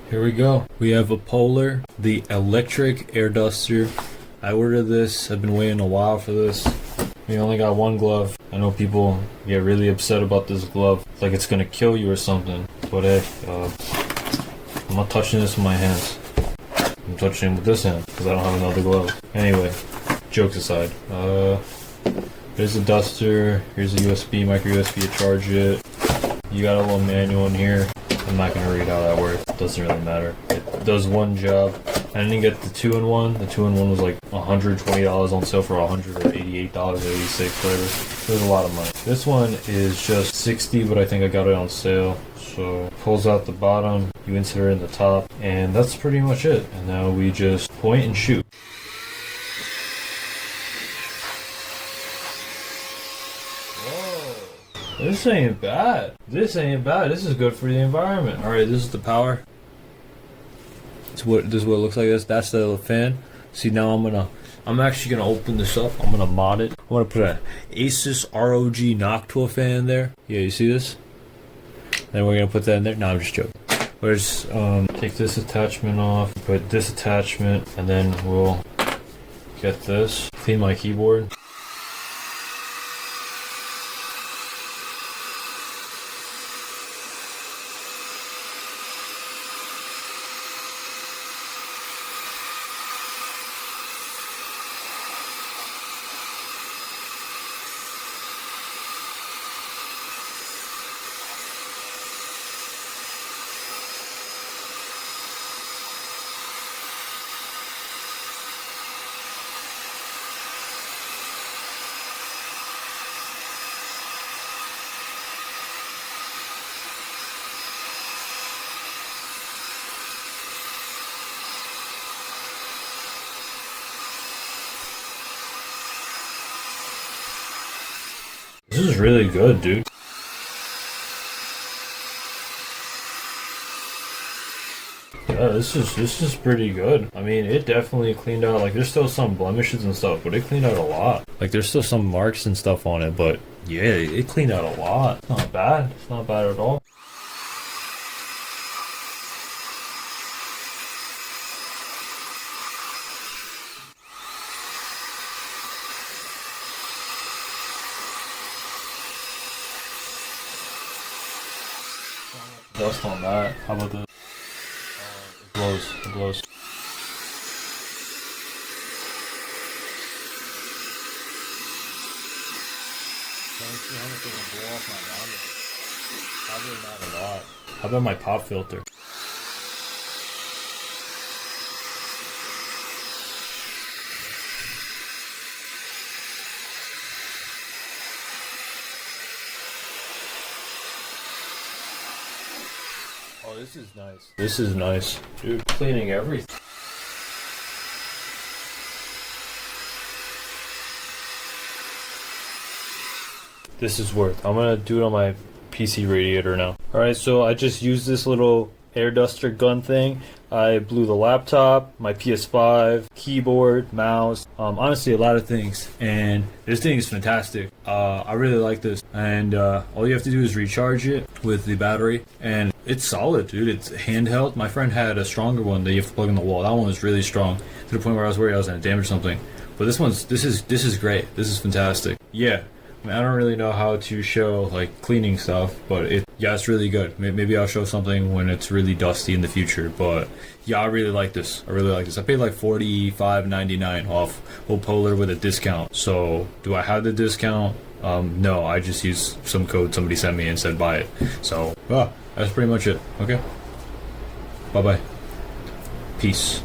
Here we go. We have oPoLaR, the electric air duster. I ordered this. I've been waiting a while for this. We only got one glove. I know people get really upset about this glove. It's like it's gonna kill you or something. But hey, I'm not touching this with my hands. I'm touching it with this hand because I don't have another glove. Anyway, jokes aside. Here's the duster. Here's a USB, micro USB to charge it. You got a little manual in here. I'm not gonna read how that works. It doesn't really matter. It does one job. I didn't get the 2-in-1. The 2-in-1 was like $120 on sale for $188, $86, whatever. It was a lot of money. This one is just $60, but I think I got it on sale. So pulls out the bottom, you insert it in the top, and that's pretty much it. And now we just point and shoot. Whoa. This ain't bad. This ain't bad. This is good for the environment. Alright, this is the power. This is what it looks like. That's the fan. See, now I'm actually gonna open this up. I'm gonna mod it. I'm gonna put an Asus ROG Noctua fan in there. Yeah, you see this? Then we're gonna put that in there. No, I'm just joking. Let's take this attachment off, put this attachment, and then we'll get this. Clean my keyboard. This is really good, dude. Yeah, this is pretty good. I mean, it definitely cleaned out, like, there's still some blemishes and stuff, but it cleaned out a lot. Like, there's still some marks and stuff on it, but yeah, it cleaned out a lot. It's not bad. It's not bad at all. Dust on that. How about this? It glows. It glows. Let me see how much it can blow off my rounders. Probably not a lot. How about my pop filter? Oh, this is nice. This is nice. Dude, cleaning everything. This is worth. I'm gonna do it on my PC radiator now. Alright, so I just used this little air duster gun thing. I blew the laptop, my PS5, keyboard, mouse, honestly a lot of things, and this thing is fantastic. I really like this, and all you have to do is recharge it with the battery, and it's solid, dude. It's handheld. My friend had a stronger one that you have to plug in the wall. That one was really strong to the point where I was worried I was gonna damage something, but this is great. This is fantastic. Yeah, I mean, I don't really know how to show like cleaning stuff, but it's really good. Maybe I'll show something when it's really dusty in the future, but yeah, I really like this. I really like this. I paid like $45.99 off oPoLaR with a discount. So do I have the discount? No, I just used some code somebody sent me and said buy it. So that's pretty much it. Okay, bye bye, peace.